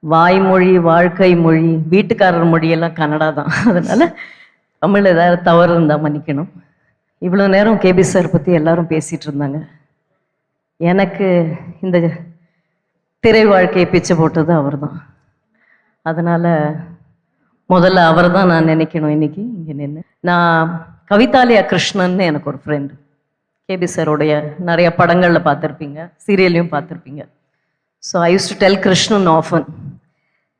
Speaker 2: வாய்மொழி, வாழ்க்கை மொழி, வீட்டுக்காரர் மொழியெல்லாம் கன்னடா தான். அதனால தமிழ் ஏதாவது தவறு இருந்தால் மன்னிக்கணும். இவ்வளோ நேரம் கேபி சார் பற்றி எல்லாரும் பேசிகிட்டு இருந்தாங்க. எனக்கு இந்த திரை வாழ்க்கையை பிச்சை போட்டது அவர் தான். அதனால் முதல்ல அவர் தான் நான் நினைக்கணும். இன்னைக்கு இங்கே நின்று நான் கவிதாலயா கிருஷ்ணன் எனக்கு ஒரு ஃப்ரெண்டு. கேபி சாரோடைய நிறைய படங்களில் பார்த்துருப்பீங்க, சீரியல்லையும் பார்த்துருப்பீங்க. So I use to tell Krishnan often,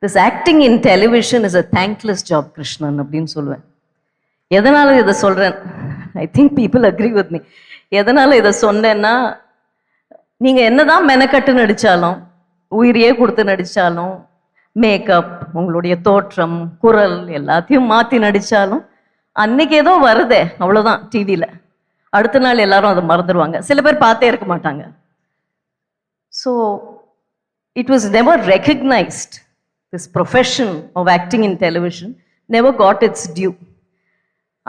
Speaker 2: this acting in television is a thankless job Krishnan அப்படின்னு சொல்லுவேன். எதனால் இதை சொல்கிறேன், I think people agree with me. எதனால் இதை சொன்னேன்னா, நீங்கள் என்னதான் மெனக்கட்டு நடித்தாலும், உயிரையே கொடுத்து நடித்தாலும், மேக்கப், உங்களுடைய தோற்றம், குரல் எல்லாத்தையும் மாற்றி நடித்தாலும் அன்னைக்கு ஏதோ வருதே அவ்வளோதான் டிவியில். அடுத்த நாள் எல்லாரும் அதை மறந்துடுவாங்க. சில பேர் பார்த்தே இருக்க மாட்டாங்க. So it was never recognised. This profession of acting in television never got its due.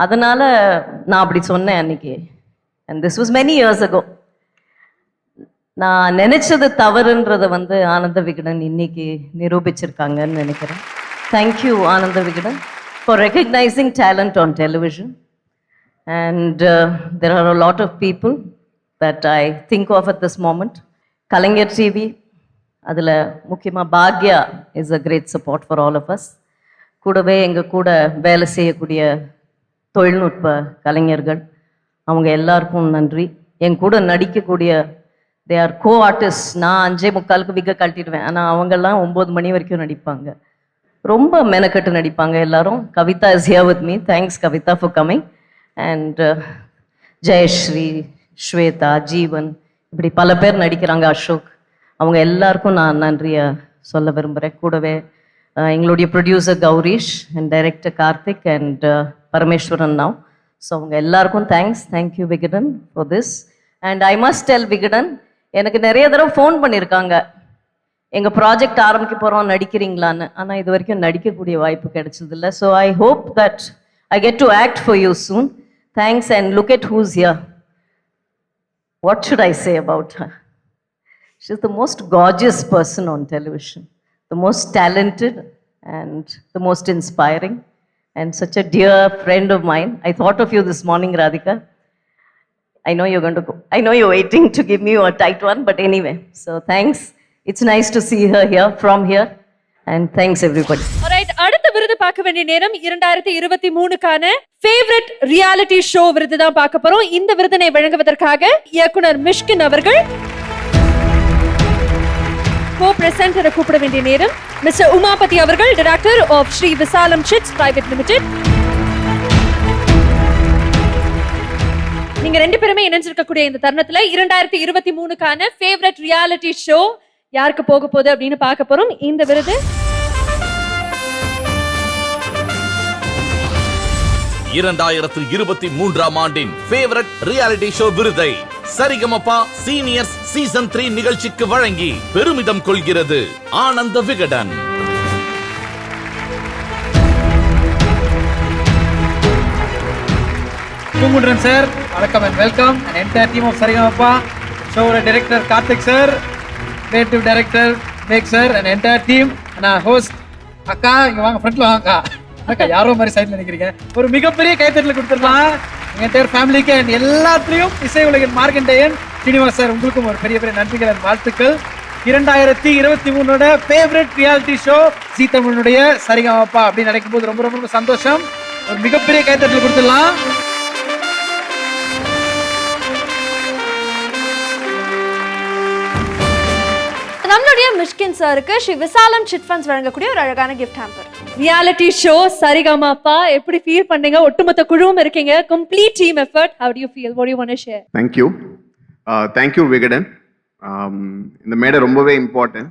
Speaker 2: அதனால் நான் அப்படி சொன்னேன் அன்னைக்கு. And this was many years ago. நான் நினைச்சது தவறுன்றதை ஆனந்த விகடன் இன்னைக்கு நிரூபிச்சிருக்காங்கன்னு நினைக்கிறேன். Thank you Ananda Vikatan for recognising talent on television. And there are a lot of people that I think of at this moment. Kalaignar TV, அதில் முக்கியமாக பாக்யா is a great support for all of us. கூடவே எங்கள் கூட வேலை செய்யக்கூடிய தொழில்நுட்ப கலைஞர்கள், அவங்க எல்லாருக்கும் நன்றி. என் கூட நடிக்கக்கூடிய தே ஆர் கோ ஆர்டிஸ்ட். நான் 5:45 விக்க கழட்டிடுவேன், ஆனால் அவங்கெல்லாம் 9 மணி வரைக்கும் நடிப்பாங்க. ரொம்ப மெனக்கட்டு நடிப்பாங்க எல்லாரும். Kavitha is here with me. Thanks Kavitha for coming. And Jayashree, Swetha, Jeevan, இப்படி பல பேர் நடிக்கிறாங்க, அசோக். அவங்க எல்லாருக்கும் நான் நன்றியை சொல்ல விரும்புகிறேன். கூடவே எங்களுடைய producer Gowrish and director Karthik and Parameswaran now. So அவங்க எல்லாருக்கும் thanks. Thank you Vikatan for this. And I must tell Vikatan, எனக்கு நிறைய தடவை ஃபோன் பண்ணியிருக்காங்க, எங்கள் ப்ராஜெக்ட் ஆரம்பிக்க போகிறோம் நடிக்கிறீங்களான்னு. ஆனால் இது வரைக்கும் நடிக்கக்கூடிய வாய்ப்பு கிடைச்சதில்லை. So I hope that I get to act for you soon. Thanks. And look at who's here. What should I say about her? She is the most gorgeous person on television, the most talented and the most inspiring and such a dear friend of mine. I thought of you this morning, Radhika. I know you're going to go. I know you're waiting to give me a tight one, but anyway. So thanks. It's nice to see her here, from here. And thanks everybody.
Speaker 4: Alright, அடுத்த விருது பார்க்க வேண்டிய நேரம் 2023க்கான favourite reality show விருது தான் பார்க்க போறோம். இந்த விருதினை வழங்குவதற்காக இயக்குனர் மிஷ்கின் அவர்கள், co-presenter கூப்பிட வேண்டிய நேரம் மிஸ்டர் உமாபதி அவர்கள், director of Sri Visalam chits private limited. நீங்க ரெண்டு பேருமே இணைஞ்சிருக்கக்கூடிய இந்த தருணத்துல 2023க்கான ஃபேவரட் ரியாலிட்டி ஷோ யாருக்கு போக போகுது அப்படின்னு பார்க்க போறோம். இந்த விருது
Speaker 6: 2023ஆம் ஆண்டின் ஃபேவரட் ரியாலிட்டி ஷோ விருதை சரிகமபா சீனியர்ஸ் சீசன் 3 நிகழ்ச்சிக்கு வழங்கி பெருமிதம் கொள்கிறது ஆனந்த விகடன்.
Speaker 5: பூங்குன்றன் சார், வணக்கம் and welcome. And entire team of Sarigamapa, ஷோவோட director Karthik sir, creative director Mak sir and entire team. நான் ஹோஸ்ட் அக்கா, இங்க வாங்க ஃப்ரண்ட்ல வாங்க அக்கா. யாரோ மாதிரி சைட்ல நிக்கிறீங்க. ஒரு மிகப்பெரிய கைத்தட்டல கொடுத்துடலாம் என்டையர் ஃபேமிலிக்கு. அண்ட் எல்லாத்துலயும் இசை உலகின் மார்க்கண்டேயன் ஸ்ரீனிவாஸ் சார், உங்களுக்கும் ஒரு பெரிய பெரிய நன்றிகள் அண்ட் வாழ்த்துக்கள். 2023 ஃபேவரட் ரியாலிட்டி ஷோ ஜீ தமிழனுடைய சரிகமப்பா அப்படின்னு நினைக்கும் போது ரொம்ப ரொம்ப ரொம்ப சந்தோஷம். ஒரு மிகப்பெரிய கைத்தட்டல் கொடுத்துடலாம்.
Speaker 4: நம்மளுடைய மிஷ்கின் சாருக்கு ஸ்ரீ விசாலம் சிட் ஃபண்ட்ஸ் வழங்கக்கூடிய ஒரு அழகான gift hamper. Reality show Sarigamapa எப்படி ஃபீல் பண்ணீங்க? ஒட்டுமொத்த குழுவும் இருக்கீங்க, complete team effort. How do you feel? What do you want to share?
Speaker 15: Thank you Vikatan. இந்த மேடை ரொம்பவே இம்பார்ட்டன்ட்.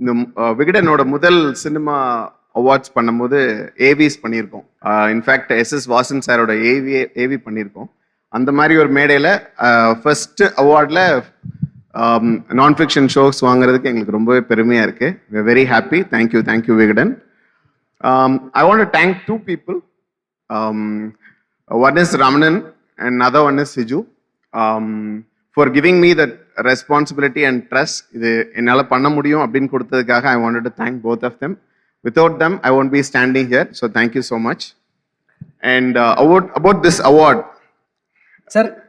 Speaker 15: இந்த விகடனோட முதல் சினிமா அவார்ட்ஸ் பண்ணும்போது ஏவிஸ் பண்ணியிருக்கோம். இன்ஃபேக்ட் எஸ்எஸ் வாசன் சாரோட ஏவி பண்ணியிருக்கோம். அந்த மாதிரி ஒரு மேடையில் ஃபர்ஸ்ட் அவார்டில் நான் ஃபிக்ஷன் ஷோஸ் வாங்குறதுக்கு எங்களுக்கு ரொம்பவே பெருமையாக இருக்குது. We are very happy. Thank you Vikatan. I want to thank two people. One is Ramanan and another one is Siju. For giving me that responsibility and trust. இது என்னால் பண்ண முடியும் அப்படின்னு கொடுத்ததுக்காக I wanted to thank both of them. Without them, I won't be standing here. So thank you so much. And about this award.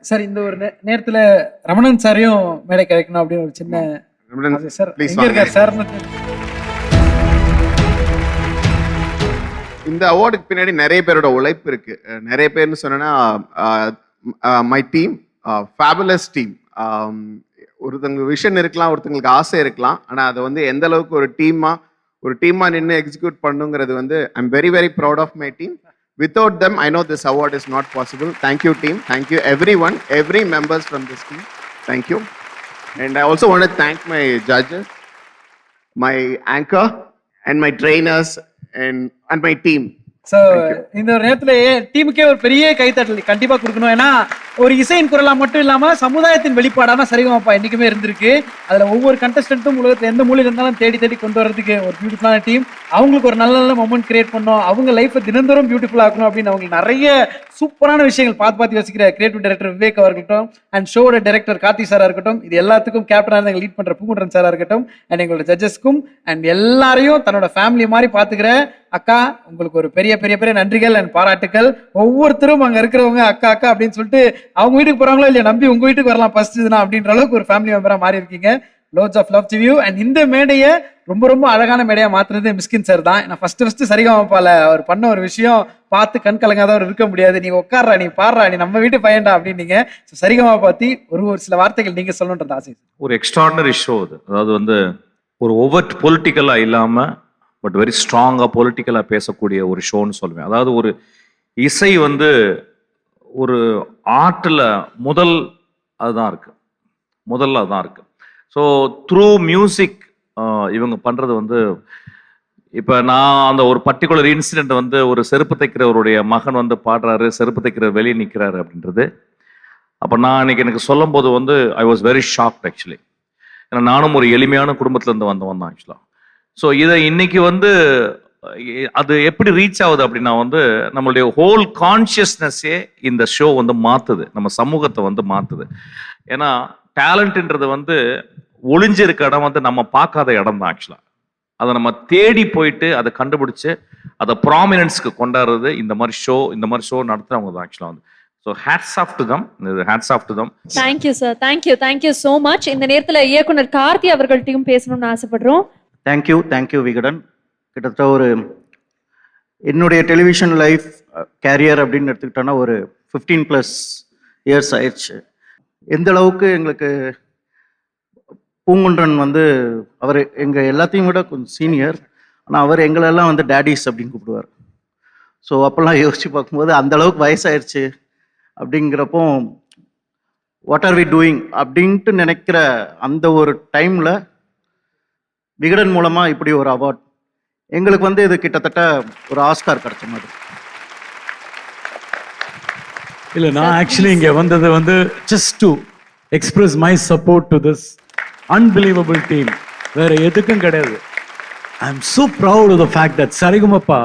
Speaker 5: Sir இந்த ஒரு நேரத்தில் ரமணன் சாரையும் மேடை கிடைக்கணும் அப்படின்னு ஒரு சின்ன சார் எங்க இருக்கார் சார்?
Speaker 15: இந்த அவார்டுக்கு பின்னாடி நிறைய பேரோட உழைப்பு இருக்கு. நிறைய பேர்னு சொன்னா மை டீம், ஃபேபுலஸ் டீம். ஒருத்தங்களுக்கு விஷன் இருக்கலாம், ஒருத்தங்களுக்கு ஆசை இருக்கலாம். ஆனால் அதை வந்து எந்த அளவுக்கு ஒரு டீமா நின்று எக்ஸிக்யூட் பண்ணுங்கிறது வந்து I am very very proud of my team. Without them, I know this award is not possible. Thank you, team. Thank you, everyone, every members from this team. Thank you. And I also want to thank my judges, my anchor, and my trainers, and my team.
Speaker 5: So இந்த ஒரு நேரத்தில் டீமுக்கே ஒரு பெரிய கைத்தட்டல் கண்டிப்பாக கொடுக்கணும். ஏன்னா ஒரு இசையின் குரலா மட்டும் இல்லாமல் சமுதாயத்தின் வெளிப்பாடான சரிகமப்பா என்றைக்குமே இருந்திருக்கு. அதில் ஒவ்வொரு கண்டஸ்டன்ட்டும் உலகத்தில் எந்த மூலையில் இருந்தாலும் தேடி கொண்டு வரதுக்கு ஒரு பியூட்டிஃபுல்லான டீம். அவங்களுக்கு ஒரு நல்ல மொமெண்ட் கிரியேட் பண்ணோம், அவங்க லைஃப்பை தினந்தோறும் பியூட்டிஃபுல்லாக ஆக்கணும் அப்படின்னு அவங்களுக்கு நிறைய சூப்பரான விஷயங்கள் பார்த்து யோசிக்கிற கிரியேட்டிவ் டைரக்டர் விவேக் அவர்கள்ட்டும் அண்ட் ஷோட டைரக்டர் கார்த்திக் சாரா இருக்கட்டும், இது எல்லாத்துக்கும் கேப்டனாக எங்கள் லீட் பண்ணுற பூங்குன்றன் சாரா இருக்கட்டும், அண்ட் எங்களோட ஜட்ஜஸ்க்கும் அண்ட் எல்லாரையும் தன்னோட ஃபேமிலி மாதிரி பார்த்துக்கிற அக்கா, உங்களுக்கு ஒரு பெரிய பெரிய பெரிய நன்றிகள் அண்ட் பாராட்டுக்கள். ஒவ்வொருத்தரும் அங்க இருக்கிறவங்க அக்கா அக்கா அப்படின்னு சொல்லிட்டு அவங்க வீட்டுக்கு போறாங்களோ இல்லையா நம்பி உங்க வீட்டுக்கு வரலாம் ஃபர்ஸ்ட் இதுனா அப்படின்ற அளவுக்கு ஒரு ஃபேமிலி மெம்பரா மாறி இருக்கீங்க. Lots of love to you. And இந்த மேடையை ரொம்ப ரொம்ப அழகான மேடையா மாத்துறது மிஸ்கின் சார் தான். நான் ஃபர்ஸ்ட் சரிகமப்பால அவர் பண்ண ஒரு விஷயம் பார்த்து கண் கலங்காதவர் இருக்க முடியாது. நீ உட்கார்றா, நீ பாடுறா, நீ நம்ம வீட்டு பையன்டா அப்படின்னீங்க. சரிகமப்பா பத்தி ஒரு சில வார்த்தைகள் நீங்க சொல்லணுன்றது ஆசை.
Speaker 16: ஒரு எக்ஸ்ட்ராடினரி ஷோ அது. அதாவது வந்து ஒரு ஓவர் பொலிட்டிக்கலா இல்லாம பட் வெரி ஸ்ட்ராங்காக பொலிட்டிக்கலாக பேசக்கூடிய ஒரு ஷோன்னு சொல்லுவேன். அதாவது ஒரு இசை வந்து ஒரு ஆர்ட்டில் அதுதான் இருக்கு, முதல்ல அதுதான் இருக்கு. ஸோ த்ரூ மியூசிக் இவங்க பண்ணுறது வந்து, இப்போ நான் அந்த ஒரு பர்டிகுலர் இன்சிடென்ட் வந்து ஒரு செருப்பு தைக்கிறவருடைய மகன் வந்து பாடுறாரு, செருப்பு தைக்கிறவர் வெளியே நிற்கிறாரு அப்படின்றது. அப்போ நான் இன்னைக்கு எனக்கு சொல்லும் போது வந்து I was very shocked actually. ஏன்னா நானும் ஒரு எளிமையான குடும்பத்துலேருந்து வந்தவன் தான் ஆக்சுவலாக. ஸோ இதை இன்னைக்கு வந்து அது எப்படி ரீச் ஆகுது அப்படின்னா வந்து நம்மளுடைய ஹோல் கான்சியஸ்னஸே இந்த ஷோ வந்து மாற்றுது, நம்ம சமூகத்தை வந்து மாற்றுது. ஏன்னா டேலண்ட்ன்றது வந்து ஒளிஞ்சிருக்க இடம் வந்து நம்ம பார்க்காத இடம் தான் ஆக்சுவலாக. அதை நம்ம தேடி போயிட்டு அதை கண்டுபிடிச்சு அதை ப்ராமினன்ஸ்க்கு கொண்டாடுறது இந்த மாதிரி ஷோ நடத்துறவங்க தான் ஆக்சுவலாக வந்து. So hats off to them.
Speaker 4: Thank you sir. Thank you so much. இந்த நேரத்தில் இயக்குனர் கார்த்தி அவர்கள்ட்டையும் பேசணும்னு ஆசைப்படுறோம்.
Speaker 17: தேங்க்யூ விகடன். கிட்டத்தட்ட ஒரு என்னுடைய டெலிவிஷன் லைஃப் கேரியர் அப்படின்னு எடுத்துக்கிட்டோன்னா ஒரு 15+ இயர்ஸ் ஆயிடுச்சு. எந்த அளவுக்கு எங்களுக்கு பூங்குன்றன் வந்து அவர் எங்கள் எல்லாத்தையும் விட கொஞ்சம் சீனியர், ஆனால் அவர் எங்களெல்லாம் வந்து டேடிஸ் அப்படின்னு கூப்பிடுவார். ஸோ அப்போல்லாம் யோசிச்சு பார்க்கும்போது அந்த அளவுக்கு வயசாயிடுச்சு அப்படிங்கிறப்போ வாட் ஆர் வி டூயிங் அப்படின்ட்டு நினைக்கிற அந்த ஒரு டைமில் விகடன் மூலமா இப்படி ஒரு அவார்ட் எங்களுக்கு வந்து இது கிட்டத்தட்ட ஒரு ஆஸ்கார் கிடைச்ச மாதிரி.
Speaker 18: இல்லை, நான் ஆக்சுவலி இங்கே வந்தது வந்து just to express my support to this unbelievable team. வேற எதுக்கும் கிடையாது. I am so proud of the fact that Sarigamapa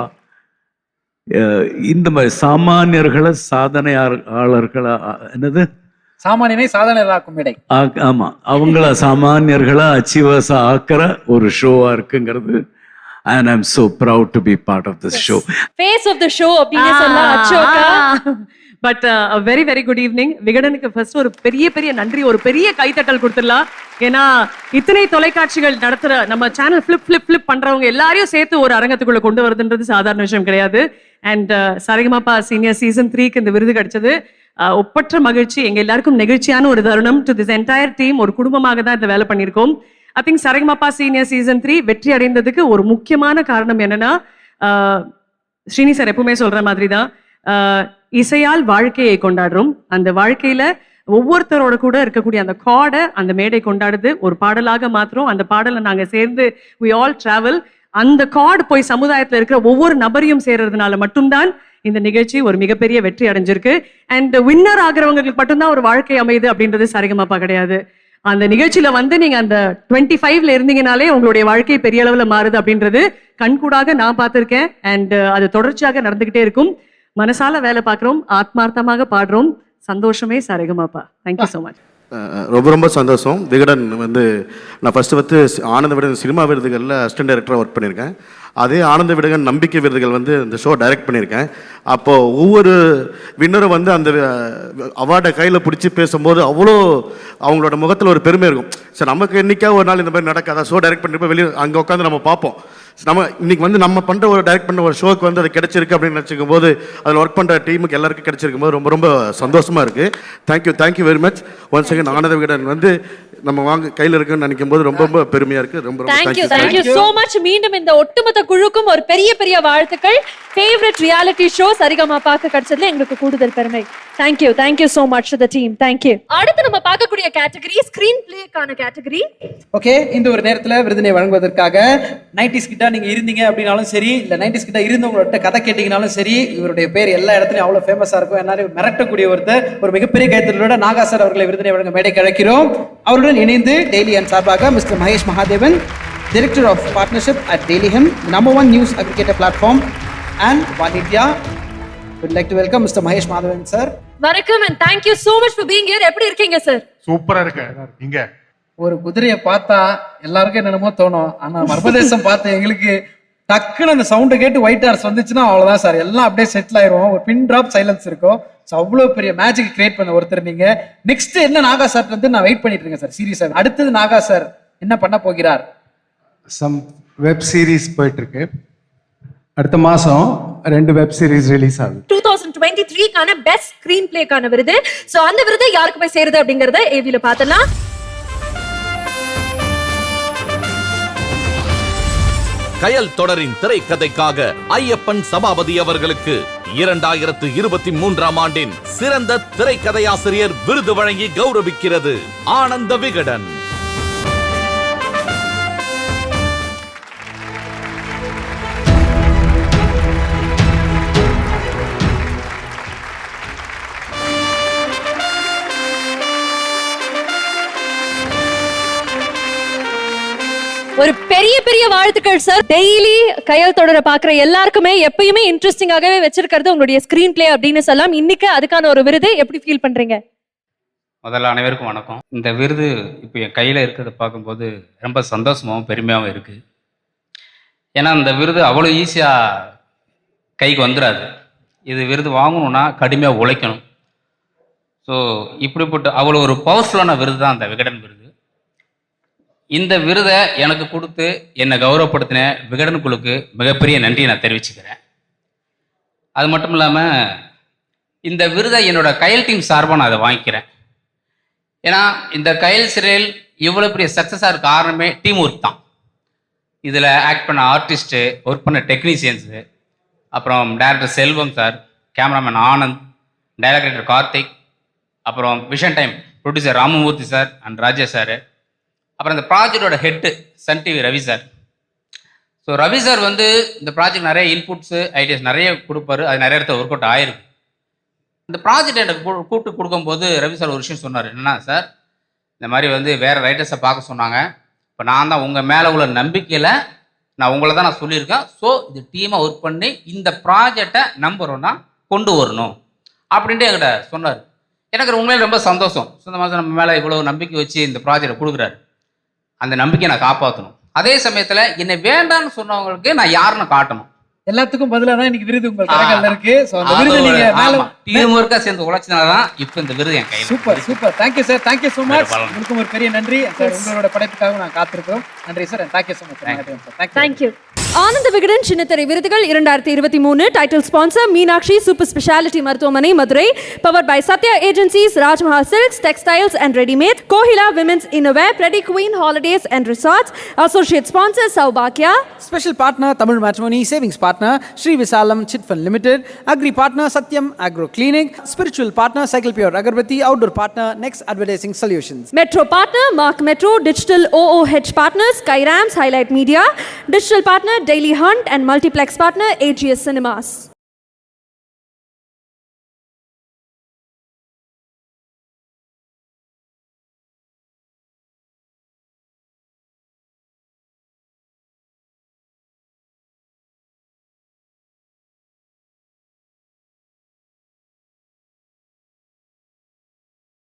Speaker 18: இந்த மாதிரி சாமானியர்களை சாதனையாளர்களா என்னது
Speaker 5: சாமானியனை சாதனையாக்கும் மேடை.
Speaker 18: ஆமா, அவங்கள சாமானியர்களா அச்சீவர்ஸா ஆக்கிற ஒரு ஷோவா இருக்குங்கிறது. And I'm so proud to be part of this show.
Speaker 4: Face of the show அப்படின்னு சொல்ல அச்சோக்கா
Speaker 3: but very very good evening. விகடனுக்கு ஃபர்ஸ்ட் ஒரு பெரிய பெரிய நன்றி, ஒரு பெரிய கைத்தட்டல் கொடுத்துடலாம். ஏன்னா இத்தனை தொலைக்காட்சிகள் நடத்துற நம்ம சேனல் ஃபிளிப் பண்றவங்க எல்லாரையும் சேர்த்து ஒரு அரங்கத்துக்குள்ள கொண்டு வருதுன்றது சாதாரண விஷயம் கிடையாது. அண்ட் சரிகமபா சீனியர் சீசன் 3க்கு இந்த விருது கிடைச்சது ஒப்பற்ற மகிழ்ச்சி. எங்க எல்லாருக்கும் நெகிழ்ச்சியான ஒரு தருணம். டு திஸ் என்டையர் டீம், ஒரு குடும்பமாக தான் இந்த வேலை பண்ணியிருக்கோம். I think Sa Re Ga Ma Pa senior season 3 வெற்றி அடைந்ததுக்கு ஒரு முக்கியமான காரணம் என்னன்னா, ஸ்ரீனி சார் எப்பவுமே சொல்ற மாதிரி தான், இசையால் வாழ்க்கையை கொண்டாடுறோம். அந்த வாழ்க்கையில ஒவ்வொருத்தரோட கூட இருக்கக்கூடிய அந்த கார்டை அந்த மேடை கொண்டாடுது, ஒரு பாடலாக மாத்திரம். அந்த பாடலை நாங்க சேர்ந்து we all travel. அந்த கார்டு போய் சமுதாயத்துல இருக்கிற ஒவ்வொரு நபரையும் சேர்றதுனால மட்டும்தான் இந்த நிகழ்ச்சி ஒரு மிகப்பெரிய வெற்றி அடைஞ்சிருக்கு. அண்ட் வின்னர் ஆகிறவங்களுக்கு மட்டும்தான் ஒரு வாழ்க்கை அமையுது அப்படின்றது சரிகமப்பா கிடையாது. அந்த நிகழ்ச்சியில வந்து நீங்க அந்த 25ல இருந்தீங்கனாலே உங்களுடைய வாழ்க்கை பெரிய அளவுல மாறுது அப்படின்றது கண்கூடாக நான் பார்த்திருக்கேன். அண்ட் அது தொடர்ச்சியாக நடந்துகிட்டே இருக்கும். மனசால வேலை பார்க்குறோம், ஆத்மார்த்தமாக பாடுறோம். சந்தோஷமே சரிகமப்பா. Thank you so much.
Speaker 19: ரொம்ப ரொம்ப சந்தோஷம். விகடன் வந்து நான் ஃபஸ்ட்டு ஆனந்த விகடன் சினிமா விருதுகளில் அசிஸ்டன்ட் டைரக்டராக ஒர்க் பண்ணியிருக்கேன். அதே ஆனந்த விகடன் நம்பிக்கை விருதுகள் வந்து இந்த ஷோ டைரக்ட் பண்ணியிருக்கேன். அப்போது ஒவ்வொரு வின்னரும் வந்து அந்த அவார்டை கையில் பிடிச்சி பேசும்போது அவ்வளோ அவங்களோட முகத்தில் ஒரு பெருமை இருக்கும். சரி, நமக்கு என்றைக்கா ஒரு நாள் இந்த மாதிரி நடக்காத ஷோ டைரக்ட் பண்ணிட்டு வெளியே அங்கே உட்காந்து நம்ம பார்ப்போம். நம்ம இன்னைக்கு வந்து நம்ம பண்ணுற ஒரு டைரக்ட் பண்ண ஒரு ஷோக்கு வந்து அது கிடைச்சிருக்கு அப்படின்னு நினச்சிக்கும் போது அதில் ஒர்க் பண்ணுற டீமுக்கு எல்லாருக்கும் கிடைச்சிருக்கும் போது ரொம்ப ரொம்ப சந்தோஷமாக இருக்குது. Thank you very much. Once again Ananda Vikatan வந்து நம்ம கையில் இருக்குன்னு நினைக்கும் போது ரொம்ப ரொம்ப பெருமையாக இருக்குது. ரொம்ப
Speaker 4: தேங்க்யூ சோ மச். மீண்டும் இந்த ஒட்டுமொத்த குழுக்கும் ஒரு பெரிய பெரிய வாழ்த்துக்கள். ஃபேவரட் ரியாலிட்டி ஷோ சரிகமபாக்கு கிடைச்சதுல எங்களுக்கு கூடுதல் பெருமை. Thank you so much to the team. Thank you. அடுத்து நம்ம பார்க்கக்கூடிய கேட்டகரி ஸ்கிரீன் பிளேக்கான கேட்டகரி.
Speaker 5: ஓகே, இந்த ஒரு நேரத்தில் விருதினை வழங்குவதற்காக 90s கிட்ட நீங்க இருந்தீங்க அப்படின்னாலும் சரி, இல்ல 90s கிட்ட இருந்தவங்களோட கதை கேட்டீங்கனாலும் சரி, இவருடைய பேர் எல்லா இடத்துலயும் அவ்வளவு ஃபேமஸா இருக்கும். எல்லாரும் மிரட்டக்கூடிய ஒருத்தர், ஒரு மிகப்பெரிய கைத்தட்டலோட நாகா சார் அவர்களை விருதினை வழங்க மேடைக்கு அழைக்கிறோம். அவருடன் இணைந்து டெய்லி அண்ட் சார்பாக mister Mahesh Mahadevan, director of partnership at Dailyhunt, number 1 news aggregator platform and one India. would like to welcome Mr. Mahesh Madhavan sir.
Speaker 4: வணக்கம் and thank you so much for being here. எப்படி இருக்கீங்க sir?
Speaker 20: சூப்பரா இருக்கேன். இங்க
Speaker 5: ஒரு குதிரையை பார்த்தா எல்லாருக்கும் என்னென்னமோ தோணும். ஆனா மர்மதேசம் பார்த்து எங்களுக்கு டக்குன்னு அந்த சவுண்டை கேட்டு ஒயிட் ஹார்ஸ் வந்துச்சுன்னா அவ்வளவுதான் சார், எல்லாம் அப்படியே செட்டில் ஆயிரும். ஒரு பின் டிராப் சைலன்ஸ் இருக்கும். ஸோ அவ்வளோ பெரிய மேஜிக் கிரியேட் பண்ண ஒருத்தர் நீங்க. நெக்ஸ்ட் என்ன நாகா சார் வந்து நான் வெயிட் பண்ணிட்டு இருக்கேன் சார் சீரியஸா. அடுத்தது நாகா சார் என்ன பண்ண போகிறார்?
Speaker 20: சம் வெப் சீரிஸ் போயிட்டு இருக்கு. அடுத்த மாசம் 2 வெப் சீரிஸ் ரிலீஸ் ஆகுது.
Speaker 4: 2023க்கான பெஸ்ட் ஸ்கிரீன் பிளேக்கான விருது. சோ அந்த விருது யாருக்கு போய் சேருது அப்படிங்கறத ஏவில பார்த்தலாம்.
Speaker 6: கயல் தொடரின் திரைக்கதைக்காக ஐயப்பன் சபாபதி அவர்களுக்கு 2023ஆம் ஆண்டின் சிறந்த திரைக்கதையாசிரியர் விருது வழங்கி கௌரவிக்கிறது ஆனந்த விகடன்.
Speaker 4: ஒரு பெரிய பெரிய வாழ்த்துக்கள் சார். டெய்லி கையல் தொடர பாக்குற எல்லாருக்குமே எப்பயுமே இன்ட்ரெஸ்டிங்காகவே வச்சிருக்கிறது உங்களுடைய ஸ்கிரீன் பிளே அப்படின்னு சொல்லலாம். இன்னைக்கு அதுக்கான ஒரு விருது எப்படி ஃபீல் பண்றீங்க?
Speaker 21: முதல்ல அனைவருக்கும் வணக்கம். இந்த விருது இப்போ என் கையில் இருக்கிறத பார்க்கும்போது ரொம்ப சந்தோஷமாகவும் பெருமையாகவும் இருக்குது. ஏன்னா இந்த விருது அவ்வளோ ஈஸியாக கைக்கு வந்துடாது. இது விருது வாங்கணும்னா கடுமையாக உழைக்கணும். ஸோ இப்படிப்பட்ட அவ்வளோ ஒரு பவர்ஃபுல்லான விருது தான் அந்த விகடன் விருது. இந்த விருதை எனக்கு கொடுத்து என்னை கௌரவப்படுத்தின விகடன் குழுக்கு மிகப்பெரிய நன்றியை நான் தெரிவிச்சுக்கிறேன். அது மட்டும் இல்லாமல் இந்த விருதை என்னோட கயல் டீம் சார்பாக நான் அதை வாங்கிக்கிறேன். ஏன்னா இந்த கயல் சீரியல் இவ்வளோ பெரிய சக்ஸஸாக இருக்க காரணமே டீம் ஒர்க் தான். இதில் ஆக்ட் பண்ண ஆர்டிஸ்ட்டு, ஒர்க் பண்ண டெக்னீஷியன்ஸு, அப்புறம் director Selvam sir, cameraman Anand, director Karthik, அப்புறம் vision time producer Ramamoorthy sir and Rajesh sir, அப்புறம் இந்த ப்ராஜெக்டோட head Sun TV Ravi sir. So Ravi sir வந்து இந்த ப்ராஜெக்ட் நிறைய இன்புட்ஸு ஐடியாஸ் நிறைய கொடுப்பாரு. அது நிறைய இடத்துல ஒர்க் அவுட் ஆயிருக்கு. இந்த ப்ராஜெக்ட் எனக்கு கூப்பிட்டு கொடுக்கும்போது ரவி சார் ஒரு விஷயம் சொன்னார். என்னன்னா சார், இந்த மாதிரி வந்து வேறு ரைட்டர்ஸை பார்க்க சொன்னாங்க. இப்போ நான் தான் உங்கள் மேலே உள்ள நம்பிக்கையில் நான் உங்களை தான் நான் சொல்லியிருக்கேன். ஸோ இது டீமாக ஒர்க் பண்ணி இந்த ப்ராஜெக்டை நம்புறோன்னா கொண்டு வரணும் அப்படின்ட்டு என்கிட்ட சொன்னார். எனக்கு உண்மையில ரொம்ப சந்தோஷம். சொந்தமாக நம்ம மேலே இவ்வளோ நம்பிக்கை வச்சு இந்த ப்ராஜெக்டை கொடுக்குறாரு. அந்த நம்பிக்கையை நான் காப்பாற்றணும். அதே சமயத்தில் என்னை வேண்டான்னு சொன்னவங்களுக்கு நான் யாருன்னு காட்டணும்.
Speaker 5: எல்லாத்துக்கும் பதிலா தான் இன்னைக்கு விருது உங்கள் கரங்கள்ல இருக்கு. சோ அந்த விருது நீங்க மேல
Speaker 21: டீம் ஒர்க்கா சேர்ந்து உழைச்சனாலதான் இப்ப இந்த விருது என் கையில.
Speaker 5: Super super. Thank you sir. Thank you so much. உங்களுக்கு ஒரு பெரிய நன்றி சார். உங்களோட படைப்புக்காக நான் காத்திருக்கோம். நன்றி sir. Thank you so much.
Speaker 4: Thank you. Ananda Vikatan சின்னத்திரை விருதுகள் 2023 title sponsor Meenakshi super speciality மருத்துவமனை Madurai, powered by Sathya agencies, Rajmahal silks, textiles and readymade, Kohila women's innerwear, pretty queen holidays and resorts, associate sponsor சௌபாக்யா,
Speaker 5: special partner Tamil matrimony, savings partner Sri Visalam chit fund limited, agri partner Sathyam agro clinic, spiritual partner cycle pure agarbathi, outdoor partner next advertising solutions,
Speaker 4: metro partner mark metro, digital OOH partners Skyram's Highlight Media, digital partner Daily Hunt and multiplex partner AGS Cinemas.